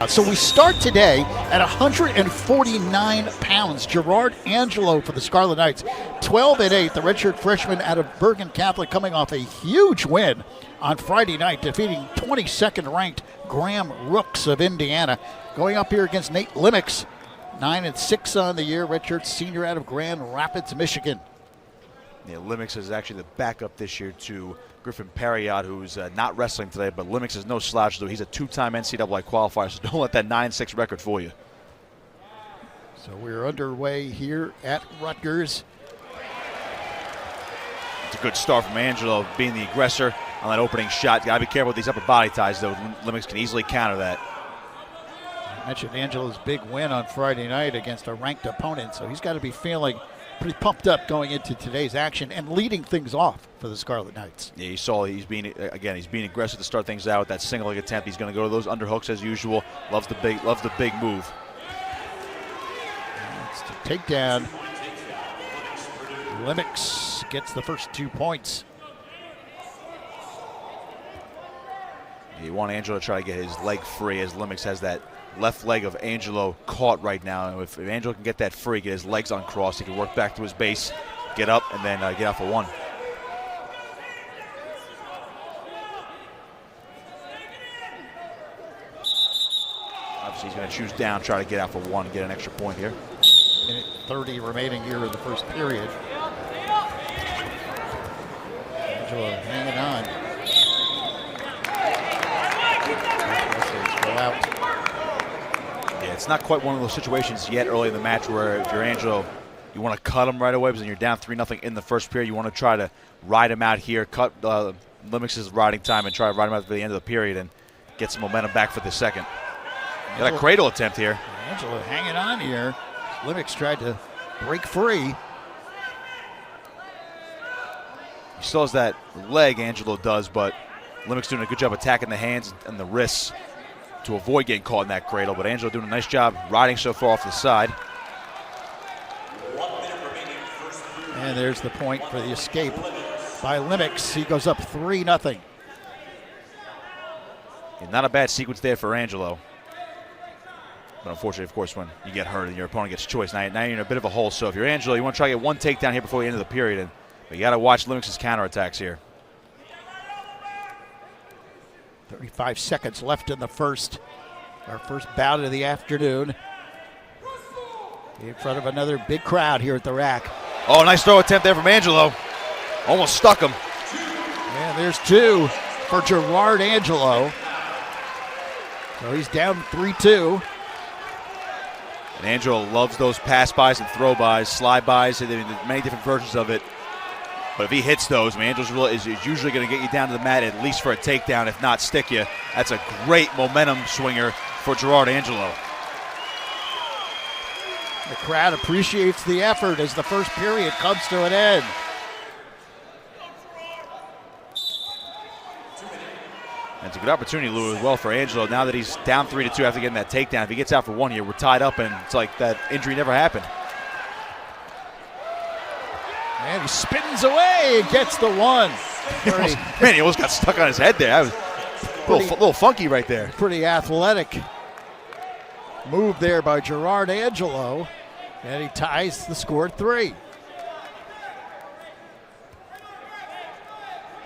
So we start today at 149 pounds. Gerard Angelo for the Scarlet Knights, 12-8. The redshirt freshman out of Bergen Catholic coming off a huge win on Friday night, defeating 22nd ranked Graham Rooks of Indiana. Going up here against Nate Limix, 9-6 on the year, redshirt senior out of Grand Rapids, Michigan. Yeah, Limix is actually the backup this year to Griffin Perriott, who's not wrestling today, but Limix is no slouch, though. He's a two-time NCAA qualifier, so don't let that 9-6 record fool you. So we're underway here at Rutgers. It's a good start from Angelo, being the aggressor on that opening shot. Got to be careful with these upper body ties, though. Limix can easily counter that. I mentioned Angelo's big win on Friday night against a ranked opponent, so he's got to be feeling pretty pumped up going into today's action and leading things off for the Scarlet Knights. Yeah, you saw he's being aggressive to start things out with that single leg attempt. He's going to go to those underhooks as usual. Loves the big move. It's the takedown. Limix gets the first 2 points. You want Angelo to try to get his leg free, as Limix has that left leg of Angelo caught right now. And if Angelo can get that free, get his legs uncrossed, he can work back to his base, get up, and then get out for one. Obviously, he's going to choose down, try to get out for one, get an extra point here. Minute 30 remaining here in the first period. Angelo hanging on. Go out. Yeah, it's not quite one of those situations yet early in the match where if you're Angelo, you want to cut him right away because you're down 3-0 in the first period. You want to try to ride him out here, cut Limix's riding time, and try to ride him out to the end of the period and get some momentum back for the second. Got a cradle attempt here. Angelo hanging on here. Limix tried to break free. He still has that leg, Angelo does, but Limix doing a good job attacking the hands and the wrists to avoid getting caught in that cradle, but Angelo doing a nice job riding so far off the side. And there's the point for the escape by Limix. He goes up 3-0. Yeah, not a bad sequence there for Angelo. But unfortunately, of course, when you get hurt and your opponent gets choice, now you're in a bit of a hole. So if you're Angelo, you want to try to get one takedown here before the end of the period, but you got to watch Limix's counterattacks here. 35 seconds left in the first. Our first bout of the afternoon. In front of another big crowd here at the rack. Oh, nice throw attempt there from Angelo. Almost stuck him. And there's two for Gerard Angelo. So he's down 3-2. And Angelo loves those pass-bys and throw-bys, slide-bys. There's many different versions of it. But if he hits those, Angelo is usually going to get you down to the mat at least for a takedown, if not stick you. That's a great momentum swinger for Gerard Angelo. The crowd appreciates the effort as the first period comes to an end. And it's a good opportunity, Lou, as well for Angelo. Now that he's down 3-2 after getting that takedown, if he gets out for one here, we're tied up, and it's like that injury never happened. And he spins away and gets the one. He almost got stuck on his head there. That was a little funky right there. Pretty athletic move there by Gerard Angelo. And he ties the score at 3. You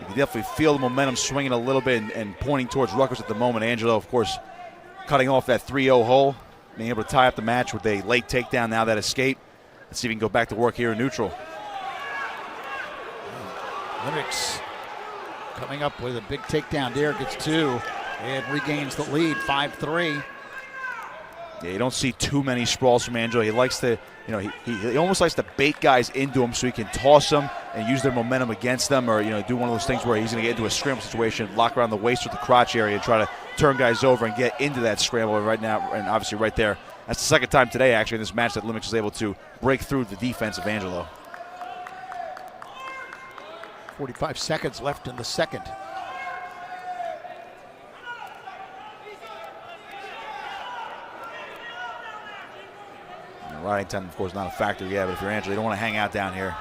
can definitely feel the momentum swinging a little bit and pointing towards Rutgers at the moment. Angelo, of course, cutting off that 3-0 hole, being able to tie up the match with a late takedown, now that escape. Let's see if he can go back to work here in neutral. Limix coming up with a big takedown there, gets 2 and regains the lead, 5-3. Yeah, you don't see too many sprawls from Angelo. He likes to, he almost likes to bait guys into him so he can toss them and use their momentum against them, or do one of those things where he's going to get into a scramble situation, lock around the waist with the crotch area, and try to turn guys over and get into that scramble. Right now, and obviously right there, that's the second time today actually in this match that Limix was able to break through the defense of Angelo. 45 seconds left in the second. Riding time, of course, not a factor yet, but if you're Angelo, you don't want to hang out down here.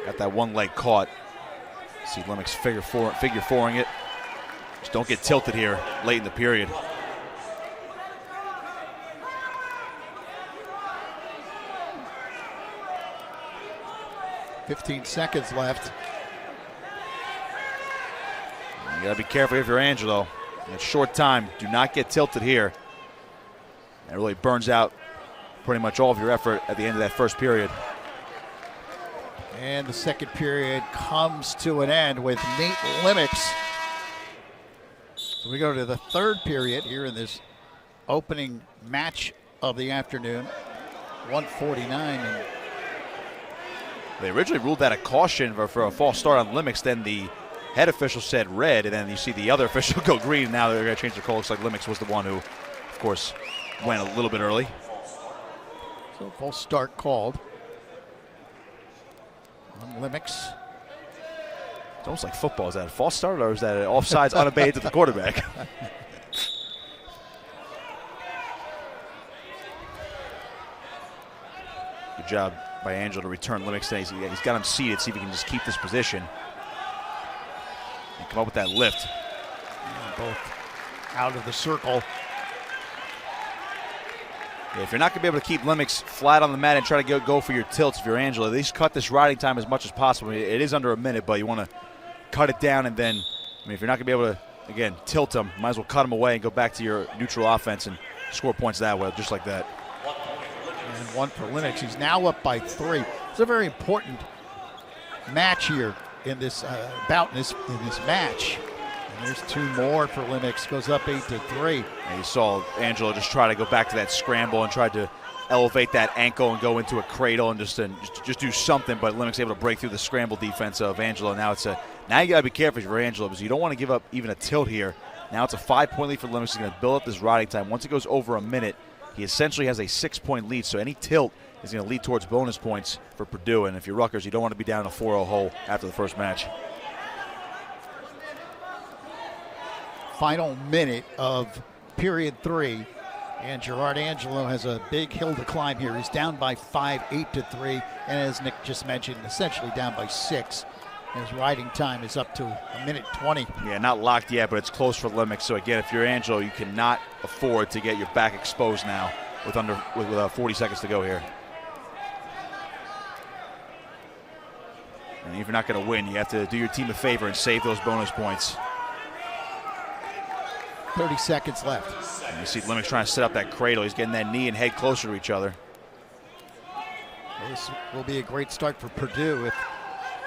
Got that one leg caught. See Limix figure fouring it. Just don't get tilted here late in the period. 15 seconds left. You got to be careful if you're Angelo. In a short time, do not get tilted here. It really burns out pretty much all of your effort at the end of that first period. And the second period comes to an end with Nate Limix. So we go to the third period here in this opening match of the afternoon. 149. And they originally ruled that a caution for a false start on Limix. Then the head official said red, and then you see the other official go green. And now they're going to change the call. Looks like Limix was the one who, of course, went a little bit early. So false start called on Limix. It's almost like football. Is that a false start or is that an offsides unabated to the quarterback? Good job by Angelo to return Limix. He's got him seated, see if he can just keep this position and come up with that lift. And both out of the circle. Yeah, if you're not going to be able to keep Limix flat on the mat and try to go for your tilts, if you're Angelo, at least cut this riding time as much as possible. It is under a minute, but you want to cut it down, and then, if you're not going to be able to, again, tilt them, might as well cut them away and go back to your neutral offense and score points that way, just like that. And one for Limix. He's now up by 3. It's a very important match here in this bout in this match. And there's 2 more for Limix. Goes up 8-3. And you saw Angelo just try to go back to that scramble and tried to elevate that ankle and go into a cradle and just do something, but Limix able to break through the scramble defense of Angelo. Now now you got to be careful for Angelo because you don't want to give up even a tilt here. Now it's a 5-point lead for Limix. He's going to build up this riding time. Once it goes over a minute, he essentially has a 6-point lead, so any tilt is going to lead towards bonus points for Purdue. And if you're Rutgers, you don't want to be down a 4-0 hole after the first match. Final minute of period 3, and Gerard Angelo has a big hill to climb here. He's down by 5, 8-3, and as Nick just mentioned, essentially down by 6. His riding time is up to 1:20. Yeah, not locked yet, but it's close for Limix. So again, if you're Angelo, you cannot afford to get your back exposed now with 40 seconds to go here. And if you're not going to win, you have to do your team a favor and save those bonus points. 30 seconds left. And you see Limix trying to set up that cradle. He's getting that knee and head closer to each other. This will be a great start for Purdue if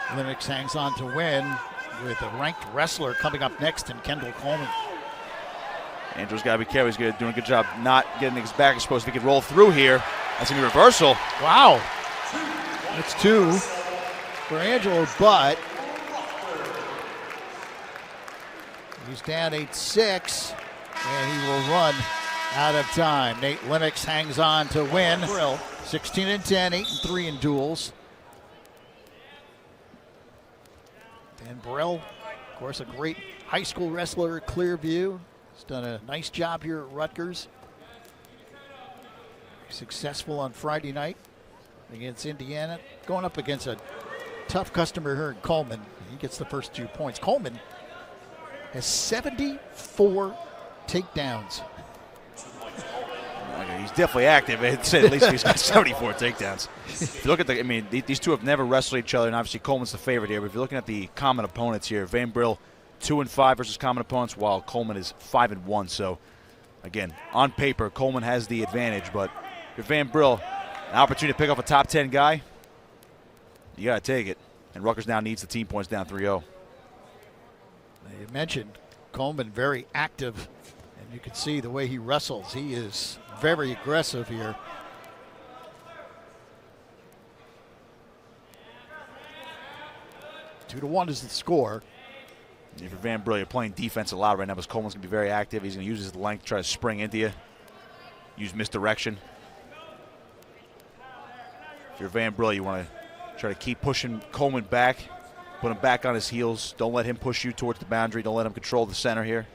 Limix hangs on to win, with a ranked wrestler coming up next in Kendall Coleman. Andrew's got to be careful. He's doing a good job not getting his back exposed. If he could roll through here, that's going to be reversal. Wow. That's 2 for Angelo, but he's down 8-6, and he will run out of time. Nate Limix hangs on to win. Brill, 16-10, 8-3 in duels. And Brill, of course, a great high school wrestler at Clearview. He's done a nice job here at Rutgers. Successful on Friday night against Indiana. Going up against a tough customer here in Coleman. He gets the first 2 points. Coleman has 74 takedowns. Okay, he's definitely active. At least he's got 74 takedowns. If you look at these two have never wrestled each other, and obviously Coleman's the favorite here. But if you're looking at the common opponents here, Van Brill 2-5 versus common opponents, while Coleman is 5-1. So, again, on paper, Coleman has the advantage. But if you're Van Brill, an opportunity to pick up a top 10 guy, you got to take it. And Rutgers now needs the team points down 3-0. You mentioned Coleman very active, and you can see the way he wrestles. He is very aggressive here. Two to 1 is the score. If you're Van Brill, you're playing defense a lot right now because Coleman's going to be very active. He's going to use his length to try to spring into you, use misdirection. If you're Van Brill, you want to try to keep pushing Coleman back, put him back on his heels. Don't let him push you towards the boundary. Don't let him control the center here.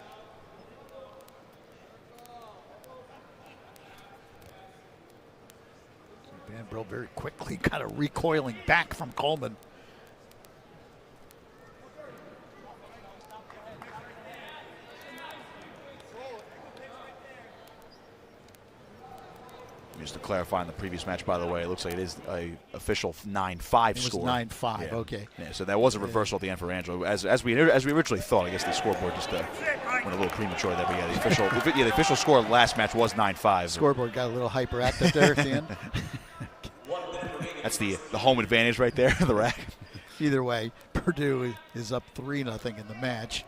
Van Brill very quickly kind of recoiling back from Coleman. Just to clarify on the previous match, by the way, it looks like it is a official 9-5 score. It was 9-5, yeah. okay. Yeah, so that was a reversal at the end for Angelo. As we originally thought, I guess the scoreboard just went a little premature there. But yeah, the official score of the last match was 9-5. Scoreboard got a little hyperactive there at the end. That's the home advantage right there, the rack. Either way, Purdue is up 3-0 in the match.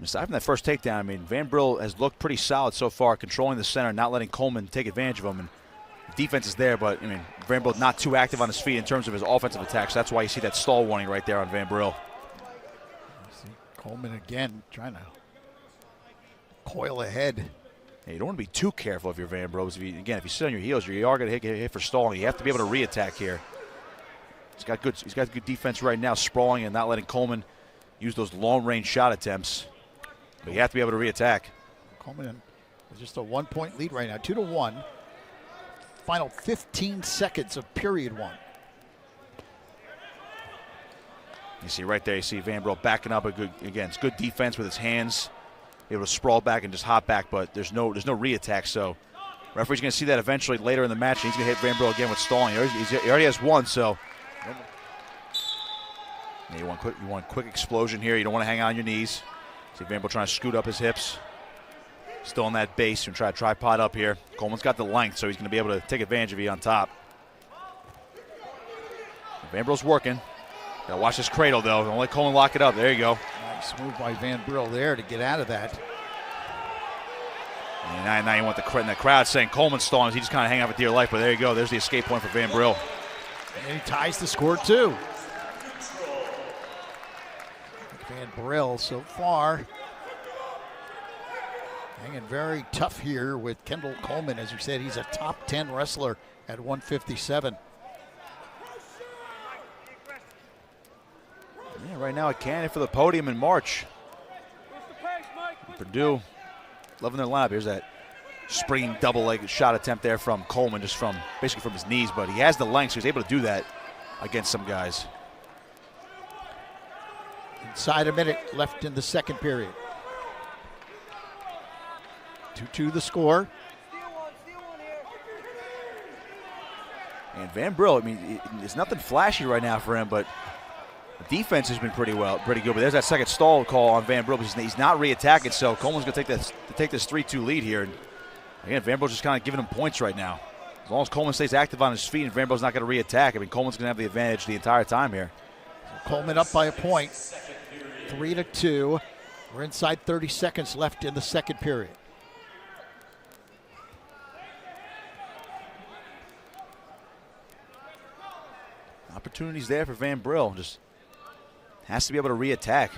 Aside from that first takedown, I mean, Van Brill has looked pretty solid so far, controlling the center, not letting Coleman take advantage of him. And defense is there, but I mean, Van Brill not too active on his feet in terms of his offensive attacks. So that's why you see that stall warning right there on Van Brill. Coleman again trying to coil ahead. Yeah, you don't want to be too careful if you're Van Brill. If you sit on your heels, you are going to get hit for stalling. You have to be able to re-attack here. He's got good defense right now, sprawling and not letting Coleman use those long-range shot attempts. But you have to be able to re-attack. Coleman is just a 1-point lead right now, 2-1. Final 15 seconds of period 1. You see right there, you see Van Brill backing up. It's good defense with his hands, able to sprawl back and just hop back, but there's no re-attack. So referee's going to see that eventually later in the match, and he's going to hit Van Brill again with stalling. He already has one, so yeah, you want quick explosion here. You don't want to hang on your knees. See Van Brill trying to scoot up his hips. Still on that base and try to tripod up here. Coleman's got the length, so he's going to be able to take advantage of you on top. Van Brill's working. Got to watch this cradle, though. Don't let Coleman lock it up. There you go. Nice move by Van Brill there to get out of that. And now you want the crowd saying Coleman's stalling. He just kind of hang out for dear life, but there you go. There's the escape point for Van Brill. And he ties the score, too. Van Brill so far hanging very tough here with Kendall Coleman. As you said, he's a top 10 wrestler at 157. Yeah, right now a candidate for the podium in March. Purdue loving their lineup. Here's that springing double-legged shot attempt there from Coleman, just basically from his knees, but he has the length, so he's able to do that against some guys. Inside a minute left in the second period. 2-2 the score. And Van Brill, I mean, it's nothing flashy right now for him, but the defense has been pretty good. But there's that second stall call on Van Brill because he's not re-attacking, so Coleman's going to take this 3-2 lead here. And again, Van Brill's just kind of giving him points right now. As long as Coleman stays active on his feet and Van Brill's not going to re-attack, I mean, Coleman's going to have the advantage the entire time here. So Coleman up by a point, 3-2. We're inside 30 seconds left in the second period. Opportunities there for Van Brill. Just has to be able to re-attack.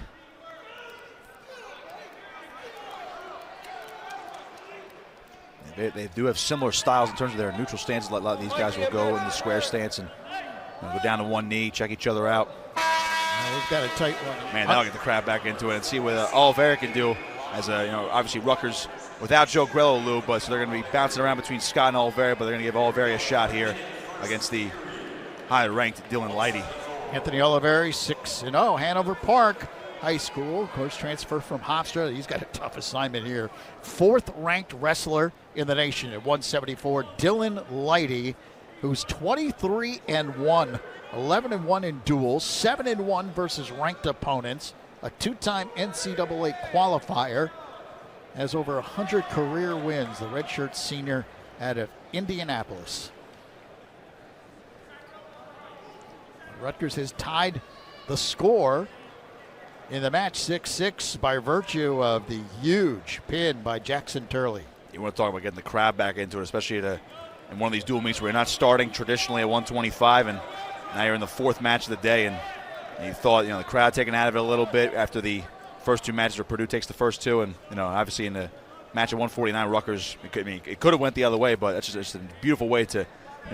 They do have similar styles in terms of their neutral stances. A lot of these guys will go in the square stance and go down to one knee, check each other out. We've got a tight one. Man, that'll get the crowd back into it and see what Oliveira can do. As obviously Rutgers without Joe Grello, Lou, but so they're going to be bouncing around between Scott and Oliveira, but they're going to give Oliveira a shot here against the high-ranked Dylan Lighty. Anthony Oliveira, 6-0, Hanover Park High School. Of course, transfer from Hofstra. He's got a tough assignment here. 4th-ranked wrestler in the nation at 174, Dylan Lighty, who's 23-1, 11-1 in duels, 7-1 versus ranked opponents, a 2-time NCAA qualifier, has over 100 career wins, the redshirt senior out of Indianapolis. Rutgers has tied the score in the match 6-6 by virtue of the huge pin by Jackson Turley. You want to talk about getting the crowd back into it, especially in one of these dual meets where you're not starting traditionally at 125, and now you're in the 4th match of the day, and you thought the crowd taken out of it a little bit after the first 2 matches where Purdue takes the first 2, and obviously in the match at 149, Rutgers, it could have went the other way, but that's just a beautiful way to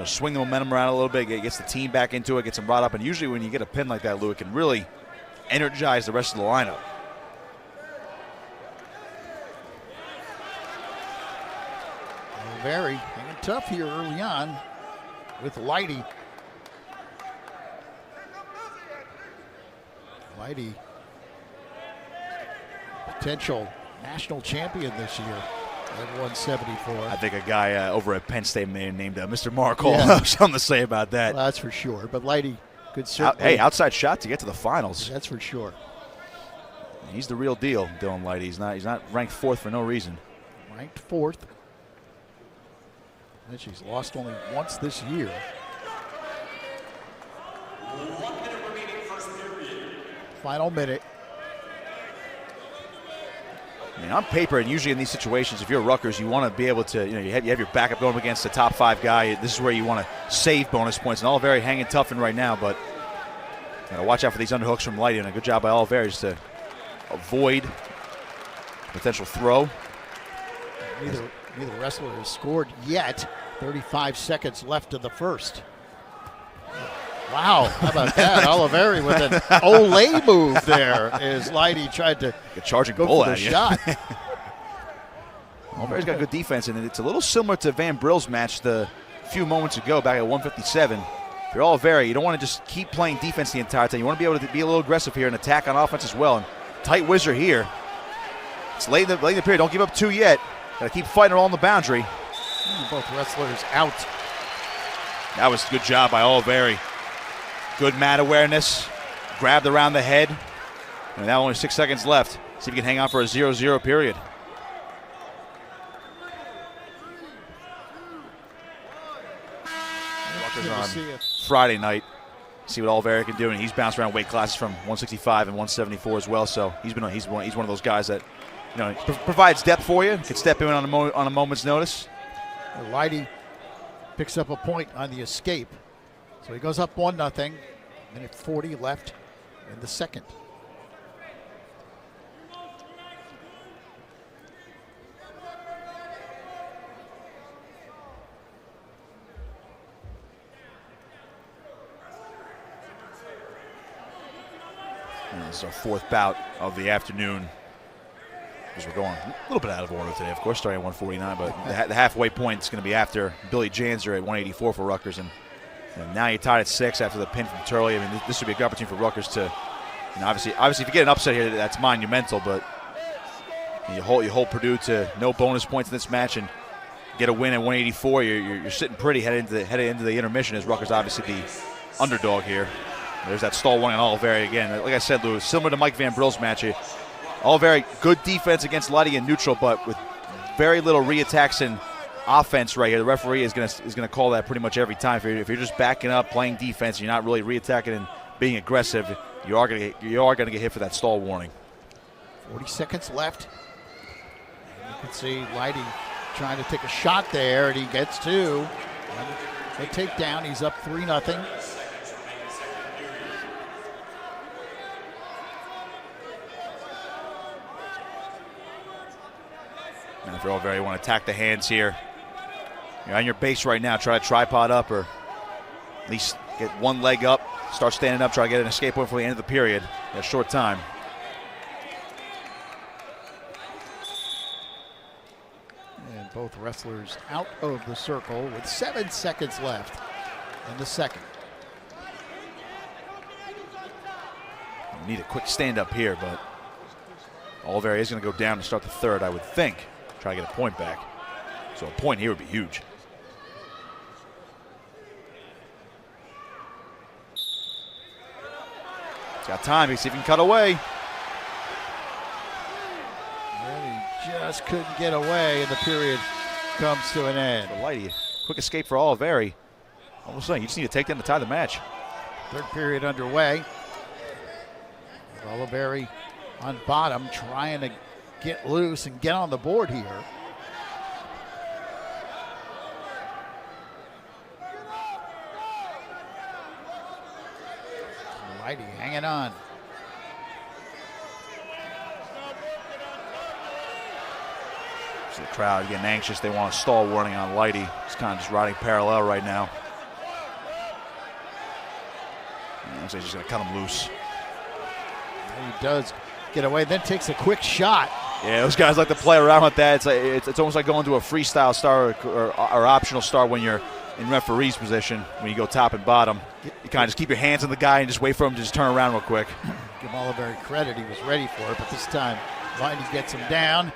swing the momentum around a little bit, gets the team back into it, gets them brought up. And usually when you get a pin like that, Lou, it can really energize the rest of the lineup. Very hanging tough here early on with Lighty. Lighty, potential national champion this year. At 174. I think a guy over at Penn State named Mr. Markle has something to say about that. Well, that's for sure. But Lighty could certainly. Hey, outside shot to get to the finals. That's for sure. He's the real deal, Dylan Lighty. He's not ranked 4th for no reason. Ranked 4th. And she's lost only once this year. 1 minute remaining first period. Final minute. I mean, on paper, and usually in these situations, if you're Rutgers, you want to be able to, you have your backup going against the top 5 guy. This is where you want to save bonus points. And Oliveira hanging tough in right now, but watch out for these underhooks from Lighty. And a good job by Oliveira just to avoid potential throw. Neither wrestler has scored yet. 35 seconds left in the first. Wow, how about that? Oliveira with an Olay move there as Lighty tried to charging go bull for the at you. shot. Oliveira's got good defense, and it's a little similar to Van Brill's match the few moments ago back at 157. If you're Oliveira, you don't want to just keep playing defense the entire time. You want to be able to be a little aggressive here and attack on offense as well. And tight whizzer here. It's late in the period. Don't give up 2 yet. Got to keep fighting along the boundary. Both wrestlers out. That was a good job by Oliveira. Good mat awareness. Grabbed around the head. And now only 6 seconds left. See if he can hang on for a 0-0 period. On Friday night. See what Oliveira can do, and he's bounced around weight classes from 165 and 174 as well. So he's one of those guys that provides depth for you. Can step in on a moment's notice. Lighty picks up a point on the escape, so he goes up 1-0. Minute 40 left in the second. And this is our 4th bout of the afternoon. As we're going a little bit out of order today, of course, starting at 149, but the halfway point is going to be after Billy Janzer at 184 for Rutgers. And now you're tied at 6 after the pin from Turley. I mean, this would be a good opportunity for Rutgers to, obviously, if you get an upset here, that's monumental, but you hold Purdue to no bonus points in this match and get a win at 184. You're sitting pretty headed into the intermission, as Rutgers obviously the underdog here. There's that stall warning on Oliveira again. Like I said, Lou, similar to Mike Van Brill's match here. Oliveira, good defense against Lighty in neutral, but with very little reattacks and offense right here. The referee is gonna call that pretty much every time. If you're just backing up, playing defense, you're not really reattacking and being aggressive, you are gonna get hit for that stall warning. 40 seconds left. You can see Lighty trying to take a shot there, and he gets 2. The takedown, he's up 3-0. And if you're Oliveira, you want to attack the hands here. You're on your base right now. Try to tripod up, or at least get one leg up. Start standing up. Try to get an escape point for the end of the period. In a short time. And both wrestlers out of the circle with 7 seconds left in the second. You need a quick stand up here, but Oliveira is going to go down to start the third, I would think. Try to get a point back. So a point here would be huge. He's got time. He see if he can cut away. And he just couldn't get away, and the period comes to an end. For Lighty, quick escape for Oliveira. Almost saying you just need to take them to tie the match. Third period underway. Oliveira on bottom, trying to get loose and get on the board here. Lighty hanging on. So the crowd getting anxious. They want a stall warning on Lighty. He's kind of just riding parallel right now. Looks like he's just going to cut him loose. And he does get away, then takes a quick shot. Yeah, those guys like to play around with that. It's almost like going to a freestyle star or optional star when you're in referee's position, when you go top and bottom. You kind of just keep your hands on the guy and just wait for him to just turn around real quick. Give Oliveira credit, he was ready for it, but this time Lighty gets him down.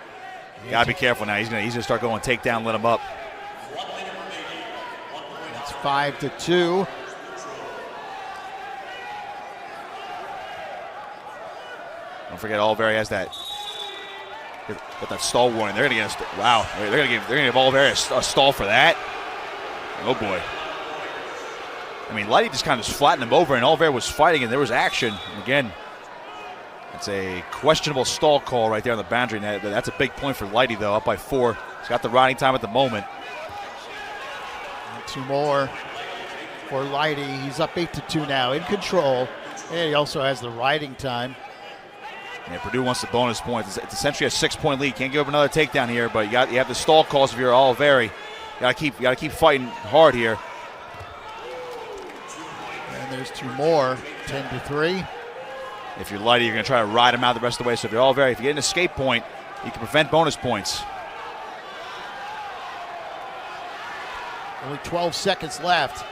Gotta be careful now. He's gonna start going takedown, let him up. It's 5-2. Don't forget, Oliveira has that. Got that stall warning. They're gonna get They're gonna give Oliveira a stall for that. Oh boy. I mean, Lighty just kind of flattened him over, and Oliveira was fighting, and there was action. And again, it's a questionable stall call right there on the boundary. That's a big point for Lighty, though, up by 4. He's got the riding time at the moment. And 2 more for Lighty. He's up 8-2 now, in control. And he also has the riding time. Yeah, Purdue wants the bonus points. It's essentially a 6-point lead. Can't give up another takedown here, but you have the stall calls if you're Oliveira. You gotta keep fighting hard here. And there's 2 more, 10-3. If you're Lighty, you're going to try to ride him out the rest of the way. So if you're Oliveira, if you get an escape point, you can prevent bonus points. Only 12 seconds left.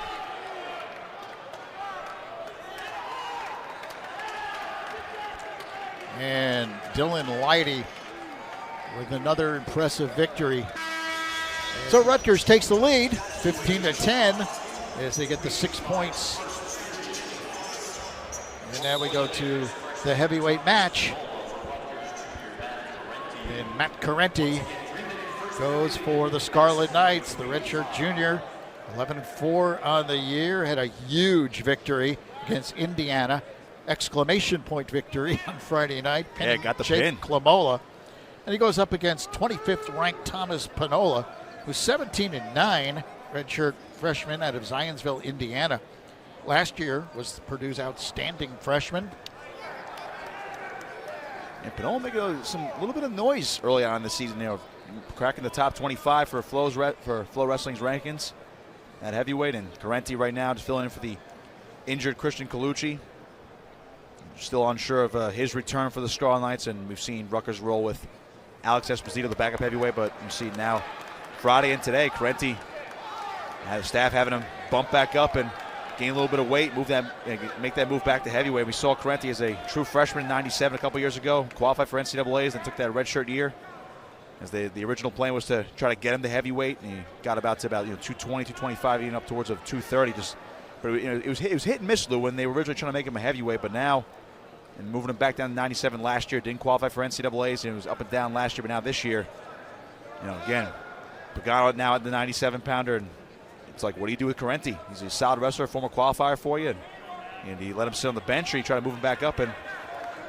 And Dylan Lighty with another impressive victory. So Rutgers takes the lead, 15-10, as they get the 6 points. And now we go to the heavyweight match. And Matt Kranthi goes for the Scarlet Knights, the redshirt junior, 11-4 on the year, had a huge victory against Indiana. Exclamation point victory on Friday night. Yeah, got the pin. Panola. And he goes up against 25th ranked Thomas Panola, who's 17-9, redshirt freshman out of Zionsville, Indiana. Last year was Purdue's outstanding freshman. And Panola making a little bit of noise early on in the season, cracking the top 25 for Flow Wrestling's rankings at heavyweight. And Kranthi right now just filling in for the injured Christian Colucci. Still unsure of his return for the Scarlet Knights, and we've seen Rutgers roll with Alex Esposito, the backup heavyweight, but you see now Friday and today, Kranthi had the staff having him bump back up and gain a little bit of weight, make that move back to heavyweight. We saw Kranthi as a true freshman in '97 a couple years ago, qualified for NCAAs, and took that redshirt year. As the original plan was to try to get him to heavyweight, and he got about 220, 225, even up towards of 230. But it was hit and miss, Lou, when they were originally trying to make him a heavyweight, but now. And moving him back down to 97 last year, didn't qualify for NCAAs, and it was up and down last year, but now this year, again, Pagano now at the 97-pounder, and it's like, what do you do with Kranthi? He's a solid wrestler, former qualifier for you, and you let him sit on the bench, or you try to move him back up, and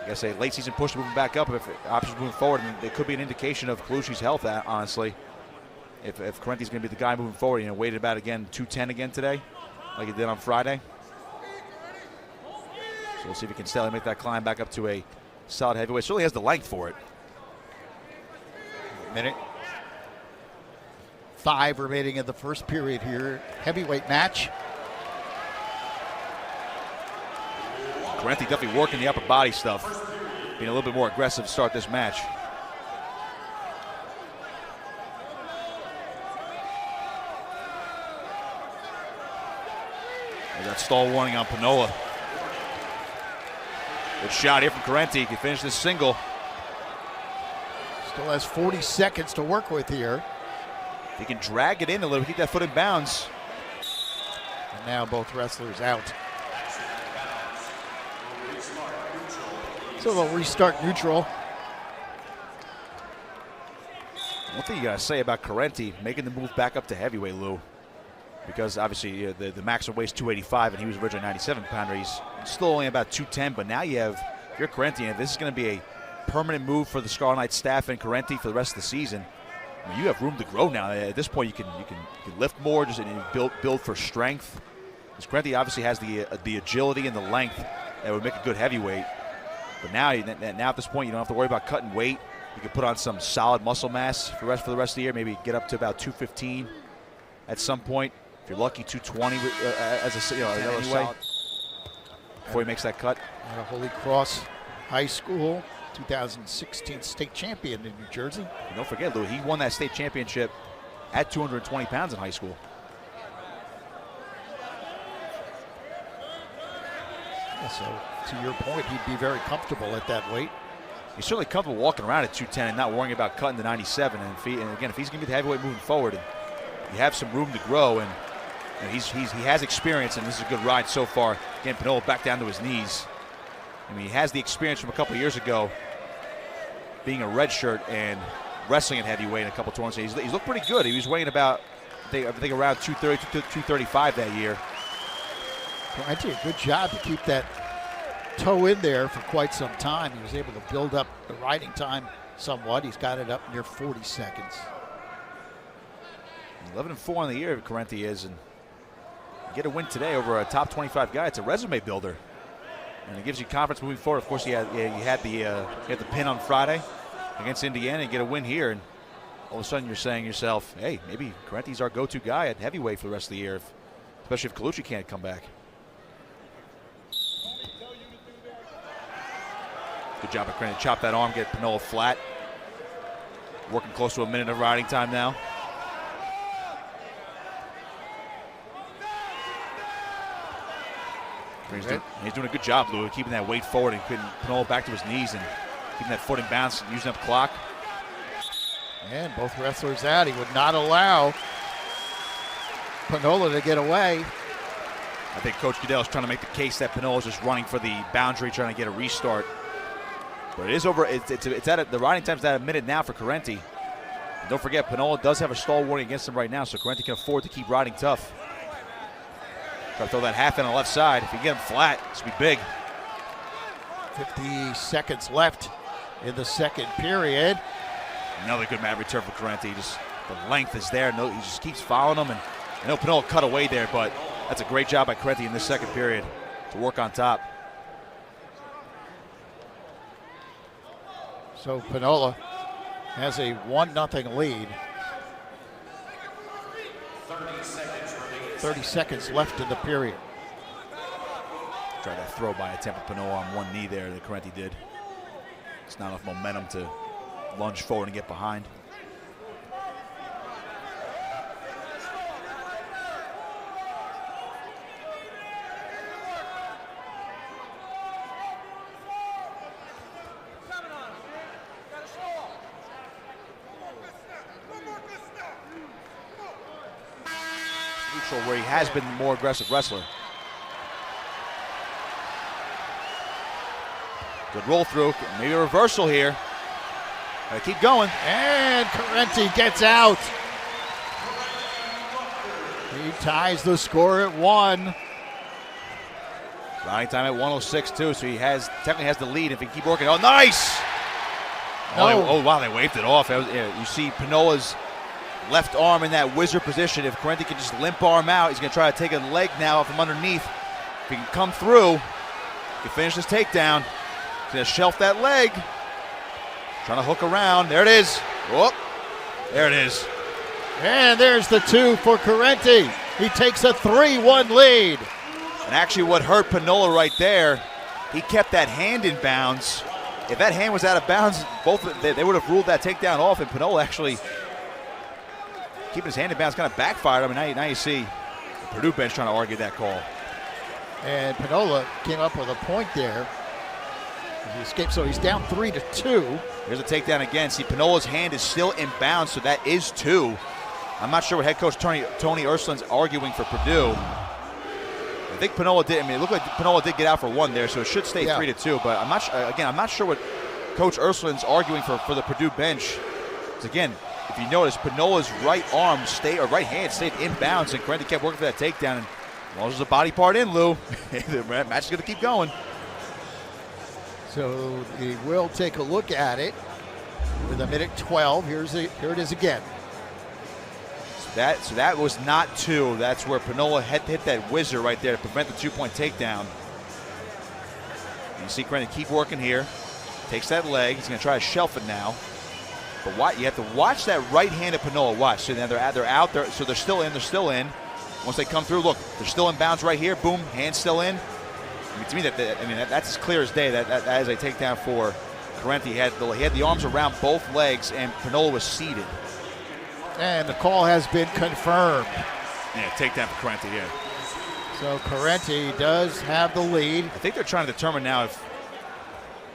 I guess a late season push to move him back up if options moving forward, and it could be an indication of Colucci's health, honestly. If Karenthi's going to be the guy moving forward, weighted about again 210 again today, like he did on Friday. We'll see if he can steadily make that climb back up to a solid heavyweight. Certainly has the length for it. Minute 5 remaining in the first period here. Heavyweight match. Kranthi definitely working the upper body stuff. Being a little bit more aggressive to start this match. There's that stall warning on Panola. Good shot here from Kranthi. He can finish this single. Still has 40 seconds to work with here. If he can drag it in a little, keep that foot in bounds. And now both wrestlers out. So they'll restart neutral. One thing you got to say about Kranthi making the move back up to heavyweight, Lou, because obviously the maximum weight is 285, and he was originally 97-pounder. He's still only about 210, but now you have, if you're Kranthi, and this is going to be a permanent move for the Scarlet Knights staff and Kranthi for the rest of the season. I mean, you have room to grow now. At this point, you can lift more, just build for strength. Because Kranthi obviously has the agility and the length that would make a good heavyweight. But now at this point, you don't have to worry about cutting weight. You can put on some solid muscle mass for the rest of the year. Maybe get up to about 215 at some point. If you're lucky, 220 as a anyway, before he makes that cut. Out of Holy Cross High School, 2016 state champion in New Jersey. And don't forget, Lou, he won that state championship at 220 pounds in high school. Yeah, so to your point, he'd be very comfortable at that weight. he's certainly comfortable walking around at 210 and not worrying about cutting to 97. And again, if he's going to be the heavyweight moving forward, and you have some room to grow, and he has experience, and this is a good ride so far. Again, Panola back down to his knees. I mean, he has the experience from a couple of years ago, being a red shirt and wrestling at heavyweight in a couple of tournaments. He's looked pretty good. He was weighing about, I think around 230, 235 that year. Kranthi, a good job to keep that toe in there for quite some time. He was able to build up the riding time somewhat. He's got it up near 40 seconds. 11-4 on the year, Kranthi is, and you get a win today over a top 25 guy. It's a resume builder, and it gives you confidence moving forward. Of course, you had the pin on Friday against Indiana, and get a win here, and all of a sudden you're saying to yourself, hey, maybe Kranthi's our go-to guy at heavyweight for the rest of the year, especially if Colucci can't come back. Good job by Kranthi. Chop that arm, get Panola flat. Working close to a minute of riding time now. He's doing a good job, Lou, keeping that weight forward and putting Panola back to his knees and keeping that foot in bounce and using up the clock. And both wrestlers out. He would not allow Panola to get away. I think Coach Goodell is trying to make the case that Panola's just running for the boundary, trying to get a restart. But it is over. The riding time's at a minute now for Kranthi. And don't forget, Panola does have a stall warning against him right now, so Kranthi can afford to keep riding tough. Try to throw that half in on the left side. If you get him flat, it's going to be big. 50 seconds left in the second period. Another good mat return for Kranthi. Just the length is there. No, he just keeps following him. And I know Panola cut away there, but that's a great job by Kranthi in this second period to work on top. So Panola has a 1-0 lead. 30 seconds left in the period. Tried that throw by attempt of Panola on one knee there that Kranthi did. It's not enough momentum to lunge forward and get behind. Where he has been the more aggressive wrestler. Good roll through, maybe a reversal here. Gotta keep going. And Kranthi gets out. He ties the score at 1. Riding time at 106 too, so he technically has the lead if he can keep working. Oh, nice! No. Oh wow, they waved it off. You see Panola's left arm in that wizard position. If Kranthi can just limp arm out, he's going to try to take a leg now from underneath. If he can come through, he can finish this takedown. He's going to shelf that leg. Trying to hook around. There it is. Whoop. There it is. And there's the 2 for Kranthi. He takes a 3-1 lead. And actually what hurt Panola right there, he kept that hand in bounds. If that hand was out of bounds, they would have ruled that takedown off, and Panola actually keeping his hand in bounds kind of backfired. I mean, now you see the Purdue bench trying to argue that call. And Panola came up with a point there. He escaped, so he's down 3-2. Here's a takedown again. See, Panola's hand is still in bounds, so that is 2. I'm not sure what head coach Tony Ursulin's arguing for Purdue. I think Panola did. I mean, it looked like Panola did get out for 1 there, so it should stay 3-2. But I'm not sure what Coach Ursulin's arguing for the Purdue bench. Because again, if you notice, Panola's right hand stayed in bounds, and Kranthi kept working for that takedown. And as long as there's a body part in, Lou, the match is going to keep going. So we will take a look at it with a minute 12. Here it is again. So that was not 2. That's where Panola hit that whizzer right there to prevent the 2-point takedown. And you see Kranthi keep working here. Takes that leg. He's going to try to shelf it now. But you have to watch that right hand of Panola. Watch. So now they're out there. So they're still in. Once they come through, look, they're still in bounds right here. Boom, hand still in. I mean, to me, that's as clear as day. That is a takedown for Kranthi. He had the arms around both legs, and Panola was seated. And the call has been confirmed. Yeah, takedown for Kranthi. Yeah. So Kranthi does have the lead. I think they're trying to determine now if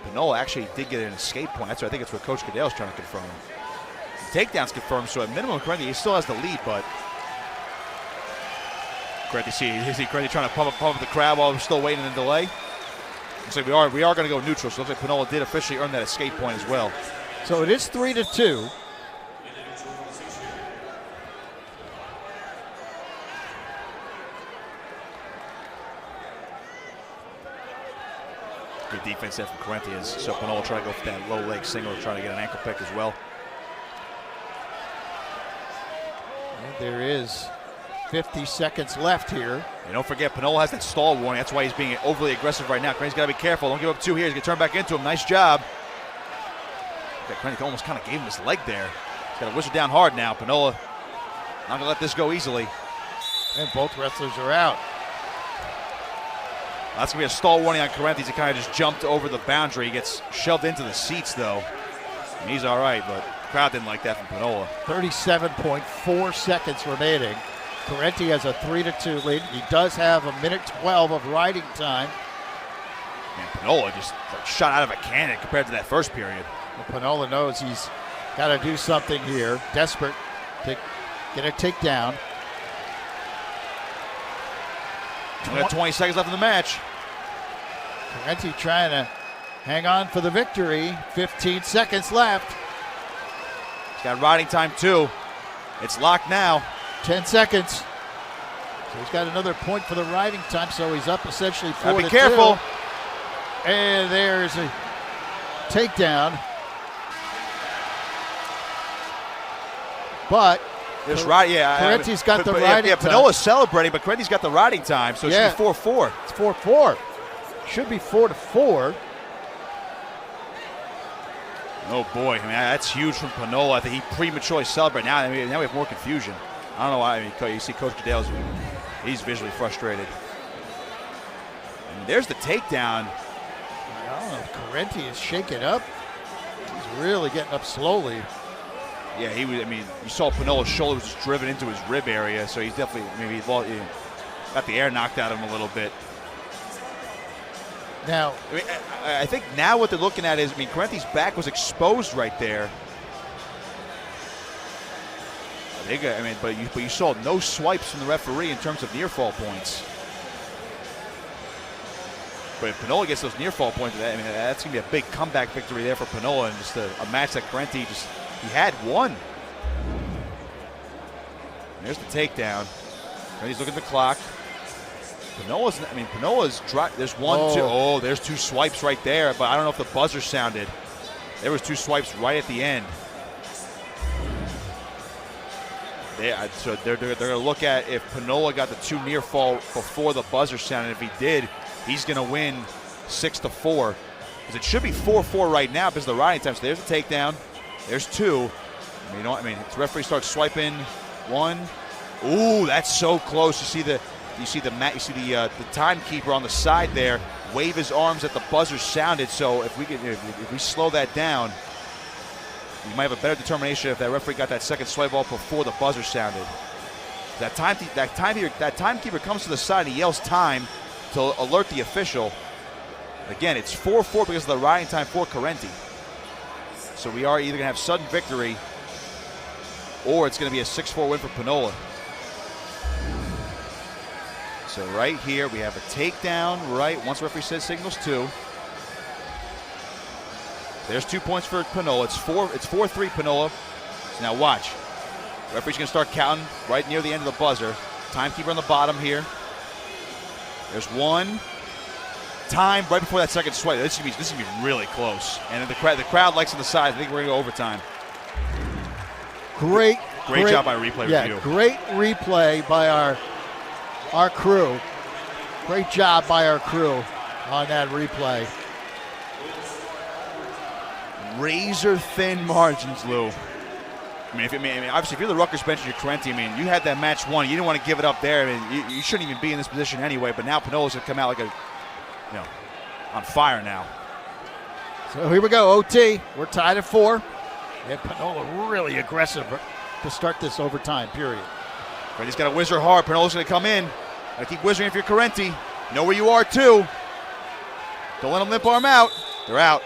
Panola actually did get an escape point. That's what I think it's what Coach Goodell's trying to confirm. The takedown's confirmed, so at minimum, Kranthi, he still has the lead, but Kranthi trying to pump up the crowd while we're still waiting in the delay. Looks like we are going to go neutral, so it looks like Panola did officially earn that escape point as well. So it is 3-2. Good defense there from Kranthi, so Panola trying to go for that low leg single, trying to get an ankle pick as well. And there is 50 seconds left here. And don't forget, Panola has that stall warning. That's why he's being overly aggressive right now. Kranthi's got to be careful. Don't give up 2 here. He's going to turn back into him. Nice job. Kranthi almost kind of gave him his leg there. He's got to whistle down hard now. Panola not going to let this go easily. And both wrestlers are out. That's going to be a stall warning on Kranthi. He kind of just jumped over the boundary. He gets shoved into the seats, though. And he's all right, but the crowd didn't like that from Panola. 37.4 seconds remaining. Kranthi has a 3-2 lead. He does have a minute 12 of riding time. And Panola just like shot out of a cannon compared to that first period. Well, Panola knows he's got to do something here. Desperate to get a takedown. We got 20 seconds left in the match. Kranthi trying to hang on for the victory. 15 seconds left. He's got riding time too. It's locked now. 10 seconds. So he's got another point for the riding time, so he's up essentially 4-2. Be careful. And there's a takedown. But This ride, Kranthi's got the riding time. Panola's celebrating, but Kranthi's got the riding time, so it should be 4-4. It's 4-4. Should be 4-4. Oh boy, I mean that's huge from Panola. I think he prematurely celebrated. Now we have more confusion. I don't know why. I mean, you see Coach Goodell's, he's visually frustrated. And there's the takedown. I don't know if Kranthi is shaken up. He's really getting up slowly. Yeah, he was. I mean, you saw Panola's shoulder was just driven into his rib area, so he's definitely maybe got the air knocked out of him a little bit. Now, I mean, I think now what they're looking at is, I mean, Kranthi's back was exposed right there. But you saw no swipes from the referee in terms of near fall points. But if Panola gets those near fall points, I mean, that's going to be a big comeback victory there for Panola, and just a match that Kranthi he had won. There's the takedown. Kranthi's looking at the clock. Panola's dropped. There's one, two. Oh, there's 2 swipes right there, but I don't know if the buzzer sounded. There was 2 swipes right at the end. So they're going to look at if Panola got the 2 near fall before the buzzer sounded. If he did, he's going to win 6-4. Because it should be 4-4 right now because of the riding time. So there's a takedown. There's 2. The referee starts swiping 1. Ooh, that's so close. You see the timekeeper on the side there wave his arms at the buzzer sounded. So if we slow that down, you might have a better determination if that referee got that second swipe ball before the buzzer sounded. That timekeeper comes to the side and he yells time to alert the official. Again, it's 4-4 because of the riding time for Kranthi. So we are either going to have sudden victory or it's going to be a 6-4 win for Panola. So right here we have a takedown, right? Once the referee says signals 2. There's 2 points for Panola. It's 4-3 Panola. So now watch. Referee's going to start counting right near the end of the buzzer. Timekeeper on the bottom here. There's 1. Time right before that second swipe. This is gonna be really close. And then the crowd likes on the side. I think we're going to go overtime. Great job by replay review. Great replay by our crew. Great job by our crew on that replay. Razor thin margins, Lou. Obviously, if you're the Rutgers bench and you're Kranthi, you had that match won. You didn't want to give it up there. You shouldn't even be in this position anyway. But now Panola's going to come out like on fire now. So here we go, OT. We're tied at 4. And Panola really aggressive to start this overtime period. Kranthi's got to whizzer hard. Panola's going to come in. Got to keep whizzering if you're Kranthi. Know where you are, too. Don't let them limp arm out. They're out.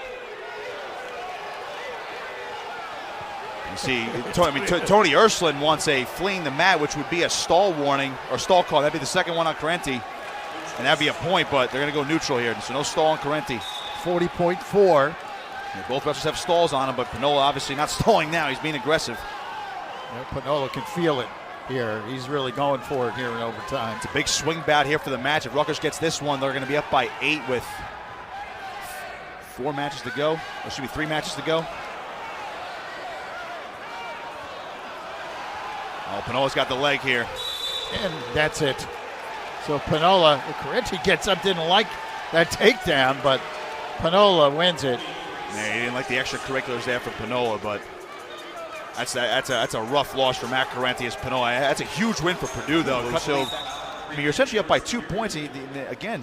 You see, Tony Ursuline wants a fleeing the mat, which would be a stall warning or stall call. That'd be the second one on Kranthi, and that'd be a point. But they're going to go neutral here, so no stall on Kranthi. 40.4. Both wrestlers have stalls on him, but Panola obviously not stalling now. He's being aggressive. Panola can feel it here. He's really going for it here in overtime. It's a big swing bout here for the match. If Rutgers gets this one, they're going to be up by 8 with 4 matches to go. Or should be 3 matches to go. Oh, Panola's got the leg here. And that's it. So Panola, Kranthi gets up, didn't like that takedown, but Panola wins it. Yeah, he didn't like the extracurriculars there for Panola, but that's a rough loss for Matt Kranthi as Panola. That's a huge win for Purdue, though. So, I mean, you're essentially up by 2 points. And again,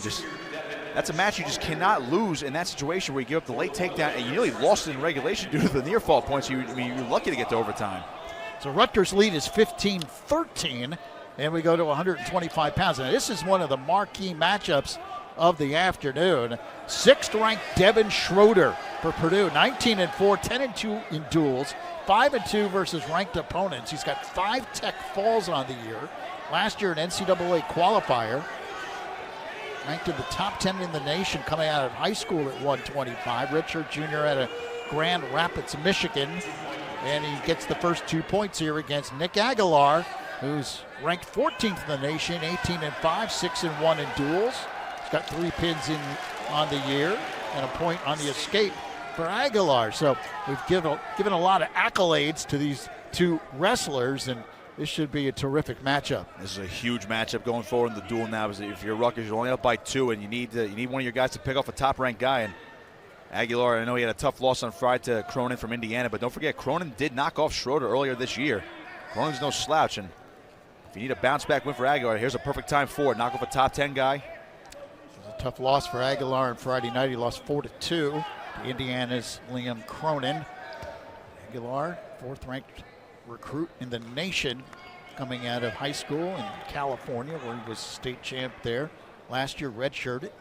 that's a match you just cannot lose in that situation where you give up the late takedown and you nearly lost it in regulation due to the near fall points. You're lucky to get to overtime. So Rutgers' lead is 15-13, and we go to 125 pounds. Now, this is one of the marquee matchups of the afternoon. 6th-ranked Devin Schroeder for Purdue, 19-4, 10-2 in duels, 5-2 versus ranked opponents. He's got 5 tech falls on the year. Last year, an NCAA qualifier. Ranked in the top 10 in the nation coming out of high school at 125. Redshirt junior out of Grand Rapids, Michigan. And he gets the first 2 points here against Nick Aguilar, who's ranked 14th in the nation, 18-5, 6-1 in duels. He's got 3 pins in on the year and a point on the escape for Aguilar. So we've given a lot of accolades to these 2 wrestlers, and this should be a terrific matchup. This is a huge matchup going forward in the duel now. If you're Rutgers, you're only up by 2, and you need one of your guys to pick off a top-ranked guy. And Aguilar, I know he had a tough loss on Friday to Cronin from Indiana, but don't forget, Cronin did knock off Schroeder earlier this year. Cronin's no slouch, and if you need a bounce-back win for Aguilar, here's a perfect time for it. Knock off a top 10 guy. It was a tough loss for Aguilar on Friday night. He lost 4-2 to Indiana's Liam Cronin. Aguilar, 4th-ranked recruit in the nation, coming out of high school in California, where he was state champ there. Last year, redshirted.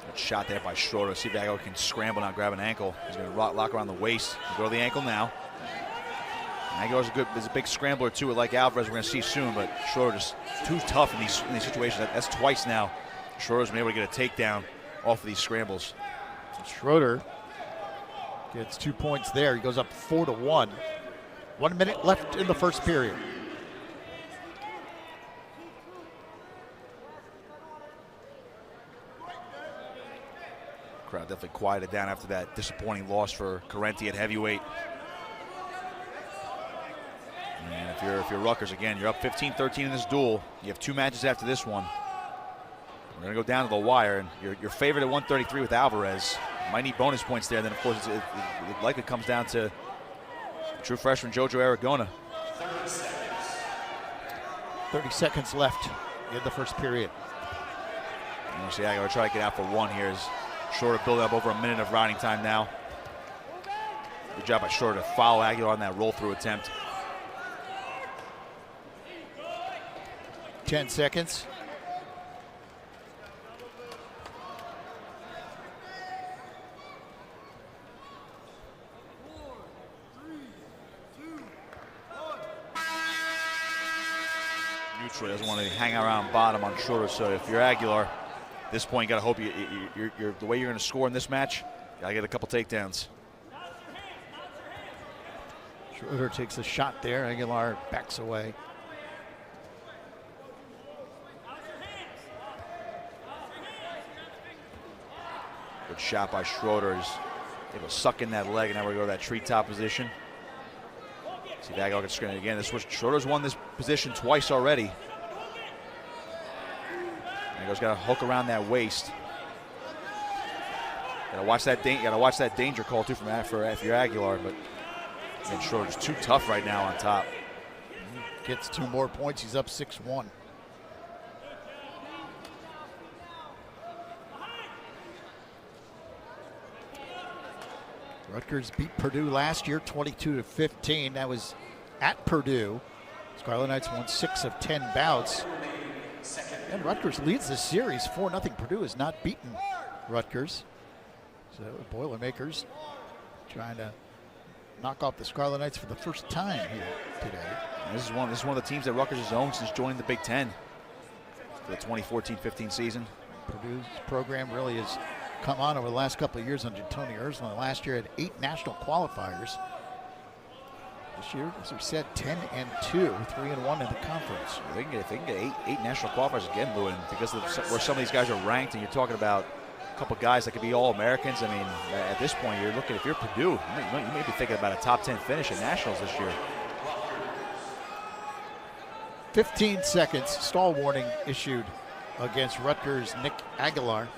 Good shot there by Schroeder. See if Aguilar can scramble now, grab an ankle. He's going to lock around the waist. Go to the ankle now. Aguilar's is a big scrambler too, like Alvarez. We're going to see soon, but Schroeder just too tough in these situations. That's twice now. Schroeder's been able to get a takedown off of these scrambles. Schroeder gets 2 points there. He goes up 4-1. 1 minute left in the first period. Crowd definitely quieted down after that disappointing loss for Kranthi at heavyweight. And if you're Rutgers, again, you're up 15-13 in this duel. You have 2 matches after this one. We're going to go down to the wire, and you're favored at 133 with Alvarez. Might need bonus points there. Then, of course, it likely comes down to true freshman Jojo Aragona. 30 seconds left in the first period. And you see Aguilar try to get out for 1 here. As Schroeder building up over a minute of riding time now. Good job by Schroeder to follow Aguilar on that roll-through attempt. 10 seconds. Neutral doesn't want to hang around bottom on Schroeder, so if you're Aguilar, at this point you got to hope you're the way you're going to score in this match, you got to get a couple takedowns. Schroeder takes a shot there. Aguilar backs away. Good shot by Schroeder. He's able to suck in that leg, and now we go to that treetop position. See if Aguilar can screen it again. Schroeder's won this position twice already. Aguilar's got to hook around that waist. Got to watch that danger call too for your Aguilar, but and Schroeder's too tough right now on top. Gets 2 more points. He's up 6-1. Rutgers beat Purdue last year, 22-15. That was at Purdue. Scarlet Knights won 6 of 10 bouts. And Rutgers leads the series 4-0. Purdue has not beaten Rutgers. So Boilermakers trying to knock off the Scarlet Knights for the first time here today. This is one of the teams that Rutgers has owned since joining the Big Ten for the 2014-15 season. Purdue's program really has come on over the last couple of years under Tony Ersland. Last year had 8 national qualifiers. This year, as we said, 10-2, 3-1 in the conference. If they can get eight national qualifiers again, Lou, and because of where some of these guys are ranked, and you're talking about a couple guys that could be All-Americans. I mean, at this point, you're looking, if you're Purdue, you may be thinking about a top 10 finish at nationals this year. 15 seconds, stall warning issued against Rutgers' Nick Aguilar.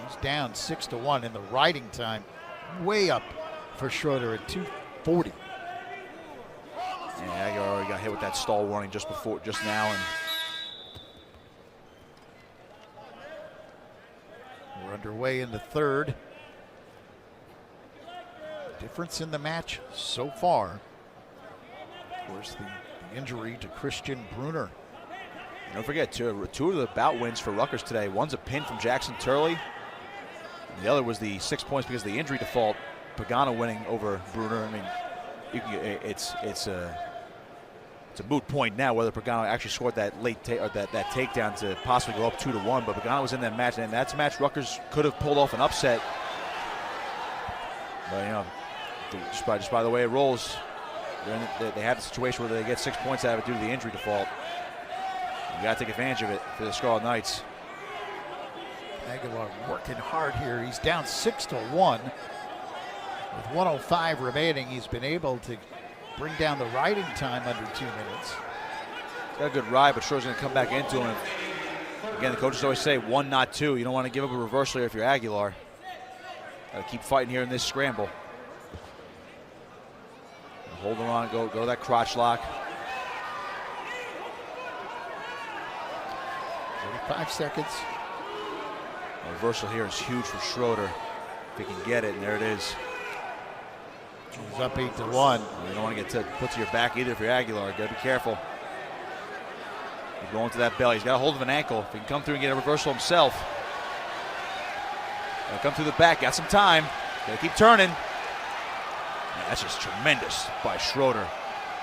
He's down 6-1 in the riding time, way up for Schroeder at 2:40. And Aguilar already got hit with that stall warning just now, and we're underway in the third. Difference in the match so far, of course, the injury to Christian Brunner. don't forget, two of the bout wins for Rutgers today. One's a pin from Jackson Turley, and the other was the 6 points because of the injury default. Pagano winning over Brunner. I mean, it's a moot point now whether Pagano actually scored that late that takedown to possibly go up 2-1. But Pagano was in that match, and that's a match Rutgers could have pulled off an upset. But just by the way it rolls, they have the situation where they get 6 points out of it due to the injury default. You got to take advantage of it for the Scarlet Knights. Aguilar working hard here. He's down 6-1. With 1:05 remaining, he's been able to bring down the riding time under 2 minutes. He's got a good ride, but Schroeder's going to come back into him. Again, the coaches always say 1, not 2. You don't want to give up a reversal here if you're Aguilar. Got to keep fighting here in this scramble. Hold him on, go to that crotch lock. 45 seconds. A reversal here is huge for Schroeder. If he can get it, and there it is. He's up 8-1. You don't want to get put to your back either if you're Aguilar. Got to be careful. He's going to that belly. He's got a hold of an ankle. If he can come through and get a reversal himself. Got to come through the back. Got some time. Got to keep turning. Man, that's just tremendous by Schroeder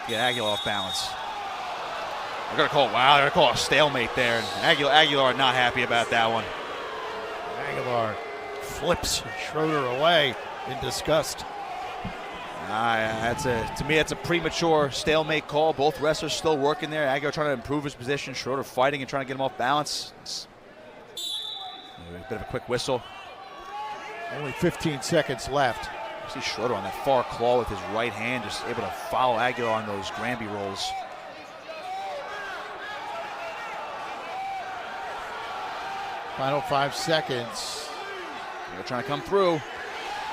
to get Aguilar off balance. They're going to call it, wow, they're going to call it a stalemate there. And Aguilar not happy about that one. Aguilar flips Schroeder away in disgust. To me, that's a premature stalemate call. Both wrestlers still working there. Aguilar trying to improve his position. Schroeder fighting and trying to get him off balance. It's a bit of a quick whistle. Only 15 seconds left. You see Schroeder on that far claw with his right hand, just able to follow Aguilar on those Granby rolls. Final 5 seconds. They're trying to come through.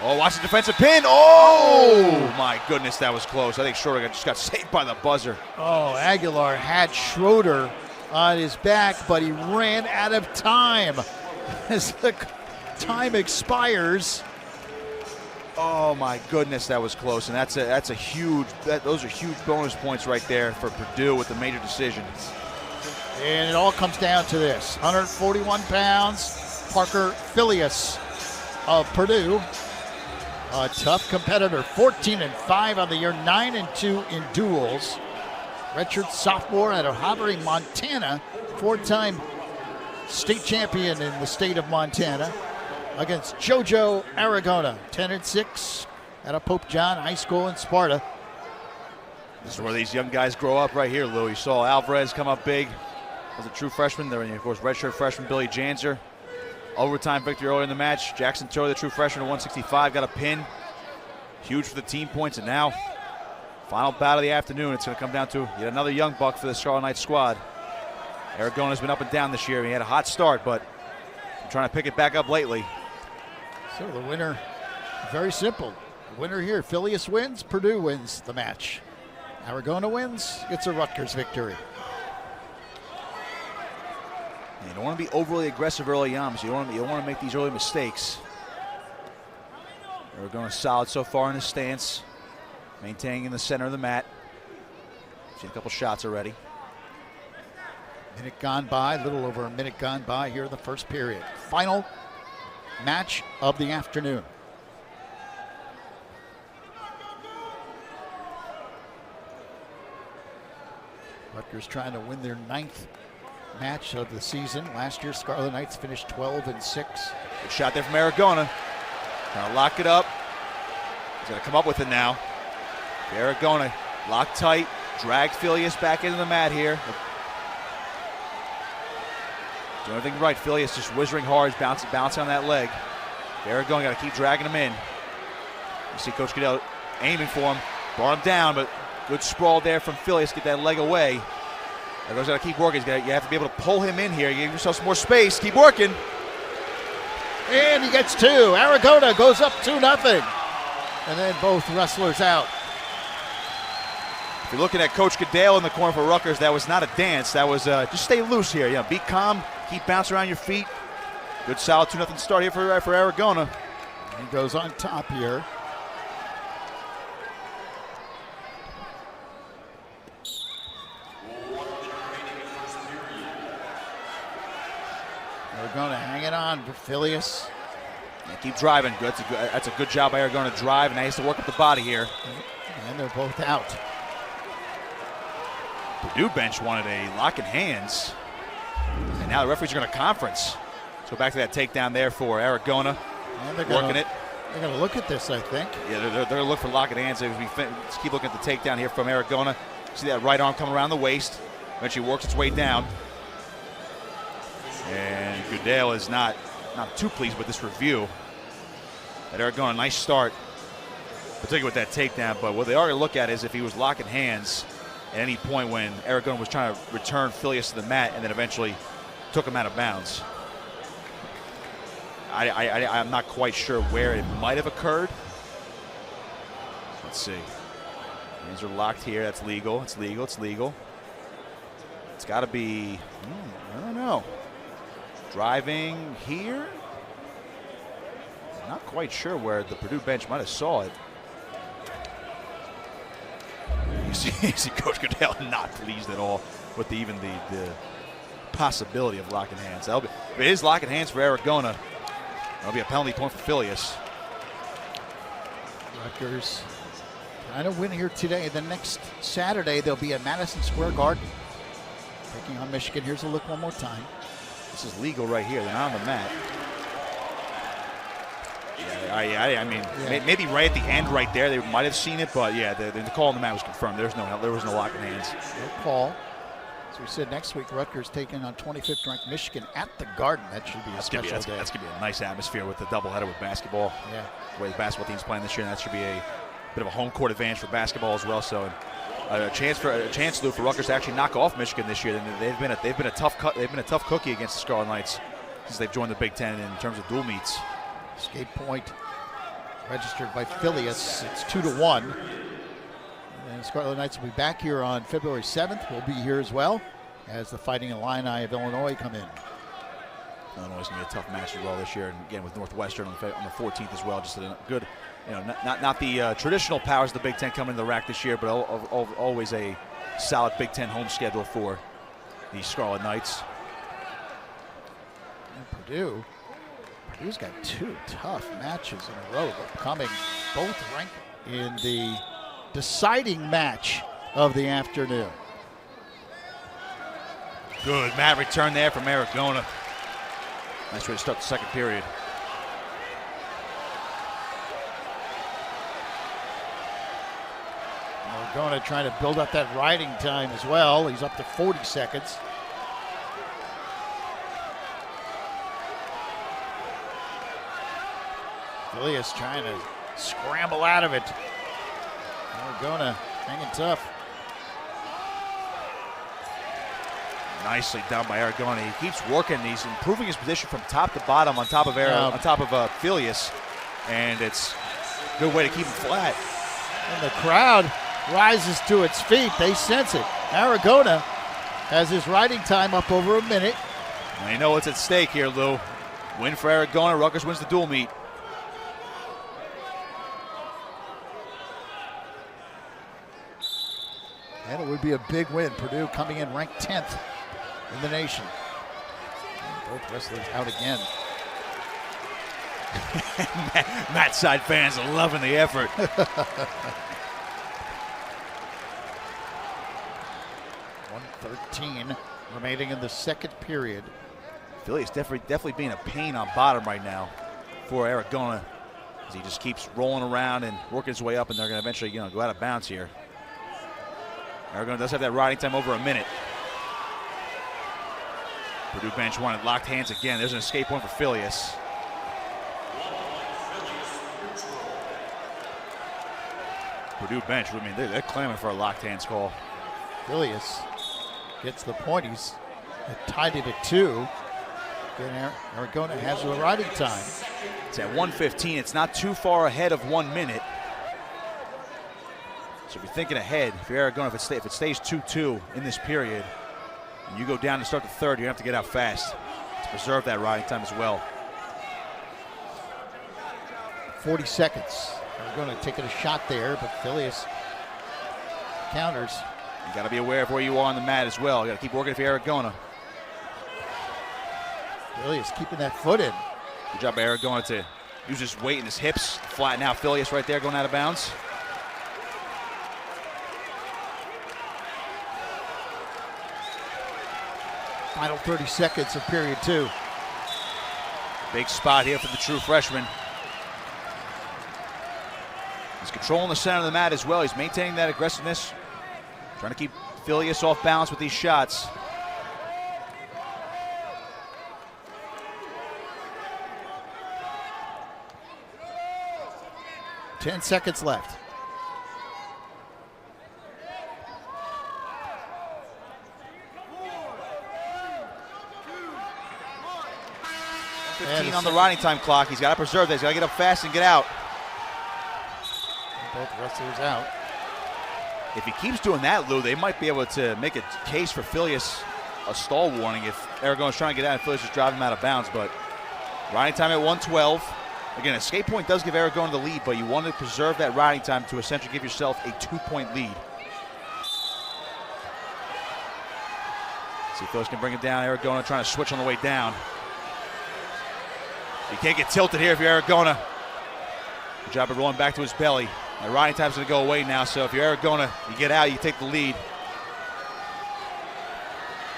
Oh, watch the defensive pin. Oh, my goodness, that was close. I think Schroeder just got saved by the buzzer. Oh, Aguilar had Schroeder on his back, but he ran out of time. As the time expires. Oh, my goodness, that was close. And those are huge bonus points right there for Purdue with the major decision. And it all comes down to this. 141 pounds, Parker Phileas of Purdue. A tough competitor, 14-5 on the year, 9-2 in duels. Redshirt sophomore out of Hobbery, Montana. 4-time state champion in the state of Montana. Against JoJo Aragona, 10-6 out of Pope John High School in Sparta. This is where these young guys grow up right here, Lou. You saw Alvarez come up big as a true freshman. There, of course, redshirt freshman Billy Janzer. Overtime victory earlier in the match. Jackson Turley, the true freshman at 165, got a pin. Huge for the team points. And now, final bout of the afternoon. It's going to come down to yet another young buck for the Scarlet Knights squad. Aragona's been up and down this year. He had a hot start, but trying to pick it back up lately. So the winner, very simple. The winner here, Phileas wins, Purdue wins the match. Aragona wins, it's a Rutgers victory. You don't want to be overly aggressive early on, so you don't want to make these early mistakes. Aragona solid so far in his stance, maintaining in the center of the mat. Seen a couple shots already. Minute gone by, a little over a minute gone by here in the first period. Final match of the afternoon. Rutgers trying to win their 9th match of the season. Last year, Scarlet Knights finished 12-6. Good shot there from Aragona. Trying to lock it up. He's got to come up with it now. Aragona locked tight, dragged Phileas back into the mat here. Doing everything right. Phileas just whizzing hard, bouncing on that leg. Aragona got to keep dragging him in. You see Coach Goodell aiming for him, brought him down, but good sprawl there from Phileas. Get that leg away. Aragona's got to keep working. You have to be able to pull him in here. You give yourself some more space. Keep working. And he gets 2. Aragona goes up 2-0. And then both wrestlers out. If you're looking at Coach Goodell in the corner for Rutgers, that was not a dance. That was just stay loose here. Yeah, be calm. Keep bouncing around your feet. Good solid 2-0 start here for Aragona. He goes on top here. Aragona hanging on for Phileas. Yeah, keep driving. Good. That's a good job by Aragona to drive, and he has to work up the body here. And they're both out. Purdue bench wanted a lock in hands, and now the referees are going to conference. Let's go back to that takedown there for Aragona. And they're working it. They're going to look at this, I think. Yeah, they're going to look for lock in hands. Let's keep looking at the takedown here from Aragona. See that right arm coming around the waist. Eventually works its way down. And Goodell is not too pleased with this review. At Aragona, nice start, particularly with that takedown. But what they are going to look at is if he was locking hands at any point when Aragona was trying to return Phileas to the mat and then eventually took him out of bounds. I'm not quite sure where it might have occurred. Let's see. Hands are locked here. That's legal. It's legal. It's legal. It's got to be, I don't know. Driving here. Not quite sure where the Purdue bench might have saw it. You see Coach Goodell not pleased at all with even the possibility of locking hands. If it is locking hands for Aragona, that'll be a penalty point for Phileas. Rutgers trying to win here today. The next Saturday, they'll be at Madison Square Garden. Taking on Michigan. Here's a look one more time. This is legal right here. They're not on the mat. I mean, maybe right at the end right there, they might have seen it, but yeah, the call on the mat was confirmed. There was no lock in hands. No call. As we said, next week, Rutgers taking on 25th ranked Michigan at the Garden. That should be a special day. That's going to be a nice atmosphere with the doubleheader with basketball. Yeah. The way the basketball team's playing this year, and that should be a bit of a home court advantage for basketball as well. So a chance, Lou, for Rutgers to actually knock off Michigan this year. They've been a tough cookie against the Scarlet Knights since they've joined the Big Ten in terms of dual meets. Escape point registered by Phileas. It's 2-1. And Scarlet Knights will be back here on February 7th. We'll be here as well as the Fighting Illini of Illinois come in. Illinois is going to be a tough match as well this year, and again with Northwestern on the 14th as well. Just a good, not the traditional powers of the Big Ten coming in the rack this year, but always a solid Big Ten home schedule for the Scarlet Knights. And Purdue's got 2 tough matches in a row, coming both ranked in the deciding match of the afternoon. Good mat return there from Aragona. Nice way to start the second period. Aragona trying to build up that riding time as well. He's up to 40 seconds. Phileas trying to scramble out of it. Aragona hanging tough. Nicely done by Aragona. He keeps working. He's improving his position from top to bottom on top of Phileas, and it's a good way to keep him flat. And the crowd rises to its feet. They sense it. Aragona has his riding time up over a minute. And you know what's at stake here, Lou. Win for Aragona. Rutgers wins the dual meet. And it would be a big win. Purdue coming in ranked 10th in the nation. And both wrestlers out again. Matt side fans are loving the effort. 1:13 remaining in the second period. Phileas definitely being a pain on bottom right now for Aragona, as he just keeps rolling around and working his way up, and they're going to eventually, go out of bounds here. Aragona does have that riding time over a minute. Purdue bench wanted locked hands again. There's an escape point for Phileas. Purdue bench, I mean, they're clamoring for a locked hands call. Phileas gets the point. He's tied it at 2. Again, Aragona has the riding time. It's at 1:15. It's not too far ahead of 1 minute. So if you're thinking ahead, if you're Aragona, if it stays 2-2 in this period, and you go down to start the third, you have to get out fast to preserve that riding time as well. 40 seconds. Aragona taking a shot there, but Phileas counters. You got to be aware of where you are on the mat as well. You got to keep working if you're Aragona. Phileas keeping that foot in. Good job, Aragona, to use his weight and his hips, flatten out Phileas right there, going out of bounds. Final 30 seconds of period 2. Big spot here for the true freshman. He's controlling the center of the mat as well. He's maintaining that aggressiveness, trying to keep Phileas off balance with these shots. Ten seconds left. And 15 on the riding time clock. He's got to preserve that. He's got to get up fast and get out. Both wrestlers out. If he keeps doing that, Lou, they might be able to make a case for Phileas a stall warning if Aragona's trying to get out and Phileas is driving him out of bounds. But riding time at 1:12. Again, escape point does give Aragona the lead, but you want to preserve that riding time to essentially give yourself a 2-point lead. See if Phileas can bring it down. Aragona trying to switch on the way down. You can't get tilted here if you're Aragona. Good job of rolling back to his belly. That riding time's going to go away now, so if you're Aragona, you get out, you take the lead.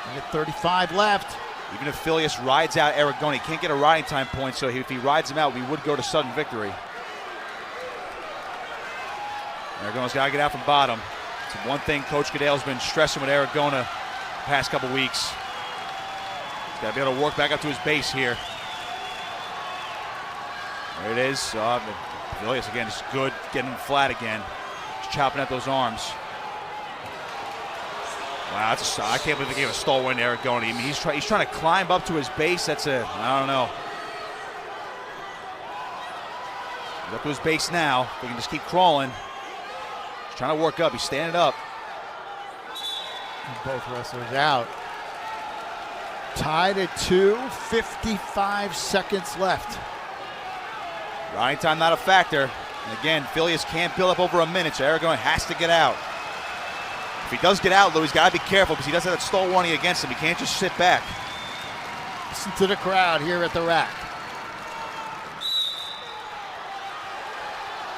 You get 35 left. Even if Phileas rides out Aragona, he can't get a riding time point, so if he rides him out, we would go to sudden victory. Aragona's got to get out from bottom. It's one thing Coach Goodale's been stressing with Aragona the past couple weeks. He's got to be able to work back up to his base here. There it is. Phileas again is good, getting him flat again. Just chopping at those arms. Wow, I can't believe they gave a stall win to Aragona. I mean, he's trying to climb up to his base. I don't know. He's up to his base now. If he can just keep crawling. He's trying to work up. He's standing up. And both wrestlers out. Tied at 2, 55 seconds left. Riding time not a factor. And again, Phileas can't build up over a minute, so Aragona has to get out. If he does get out, though, he's got to be careful because he does have that stall warning against him. He can't just sit back. Listen to the crowd here at the rack.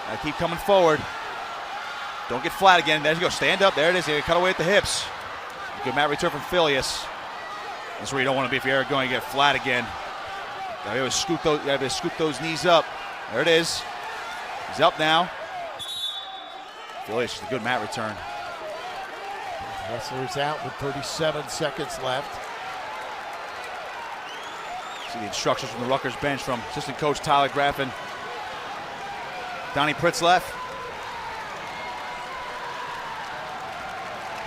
Gotta keep coming forward. Don't get flat again. There you go. Stand up. There it is. You cut away at the hips. Good mat return from Phileas. That's where you don't want to be if you're going to get flat again. Gotta be able to scoop those knees up. There it is. He's up now. Phileas just a good mat return. Wrestlers out with 37 seconds left. See the instructions from the Rutgers bench from assistant coach Tyler Graffin. Donnie Pritzlaff.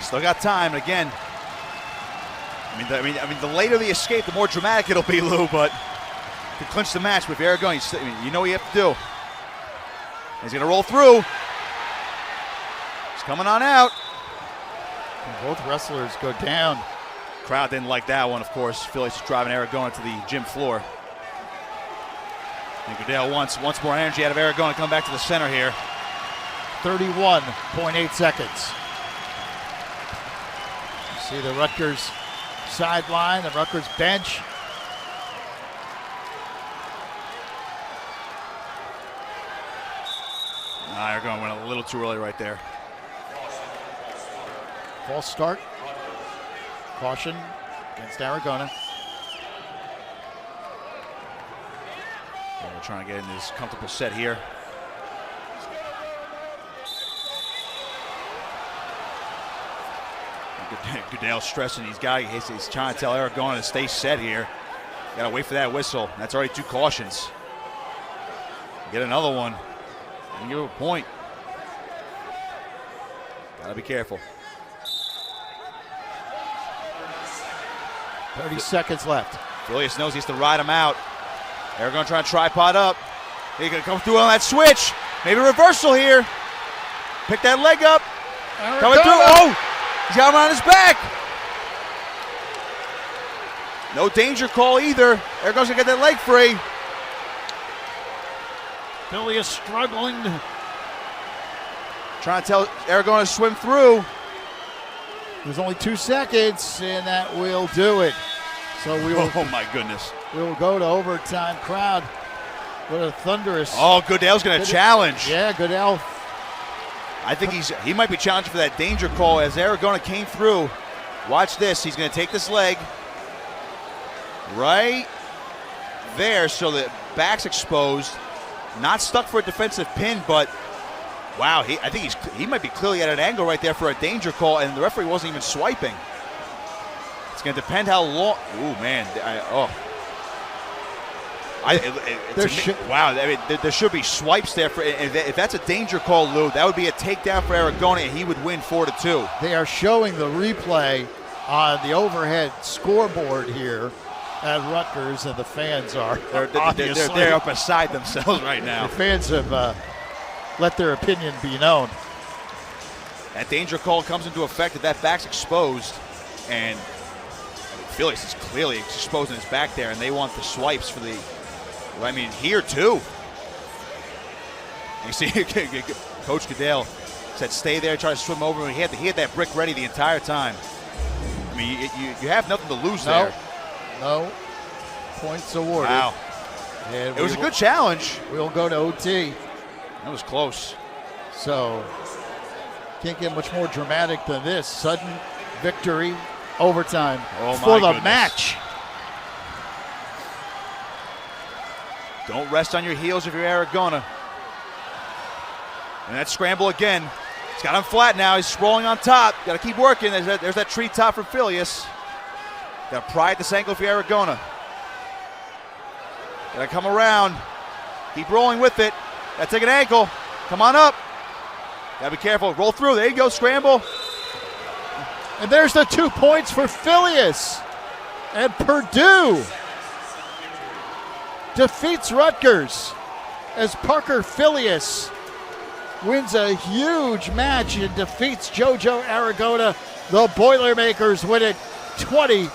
Still got time, and again, I mean, the later the escape, the more dramatic it'll be, Lou. But to clinch the match with Aragona, you know what you have to do. He's going to roll through. He's coming on out. And both wrestlers go down. Crowd didn't like that one, of course. Phileas is driving Aragona to the gym floor. And Goodale wants more energy out of Aragona. Come back to the center here. 31.8 seconds. You see the Rutgers sideline, the Rutgers bench. Aragona went a little too early right there. False start. Caution against Aragona. Yeah, we're trying to get in this comfortable set here. Goodell stressing these guys. He's trying to tell Aragona to stay set here. Got to wait for that whistle. That's already 2 cautions. Get another one. And give him a point. Got to be careful. 30 seconds left. Phileas knows he has to ride him out. Aragona trying to tripod up. He's going to come through on that switch. Maybe reversal here. Pick that leg up. Aragona. Coming through. Oh! He's got him on his back. No danger call either. Aragona's going to get that leg free. Phileas struggling. Trying to tell Aragona to swim through. There's only 2 seconds, and that will do it. So we will. Oh my goodness. We will go to overtime. Crowd. What a thunderous. Oh, Goodell's going to challenge. Yeah, Goodell. I think he might be challenging for that danger call as Aragona came through. Watch this. He's going to take this leg right there so the back's exposed. Not stuck for a defensive pin, but wow, I think he might be clearly at an angle right there for a danger call, and the referee wasn't even swiping. It's going to depend how long. Ooh, man. Wow, I mean, there should be swipes there. If that's a danger call, Lou, that would be a takedown for Aragona, and he would win 4-2. They are showing the replay on the overhead scoreboard here at Rutgers, and the fans are They're up beside themselves right now. The fans have let their opinion be known. That danger call comes into effect if that back's exposed, and Phileas is clearly exposing his back there, and they want the swipes for the. I mean, here too. You see, Coach Goodell said, "Stay there, try to swim over." And he had that brick ready the entire time. I mean, you have nothing to lose there. No points awarded. Wow. And it was a good challenge. We'll go to OT. That was close. So, can't get much more dramatic than this. Sudden victory, overtime for the match. Don't rest on your heels if you're Aragona. And that scramble again. He's got him flat now. He's sprawling on top. Got to keep working. There's that tree top from Phileas. Got to pry at this ankle for Aragona. Got to come around. Keep rolling with it. Got to take an ankle. Come on up. Got to be careful. Roll through. There you go. Scramble. And there's the 2 points for Phileas. And Purdue defeats Rutgers as Parker Phileas wins a huge match and defeats JoJo Aragona. The Boilermakers win it 20-18.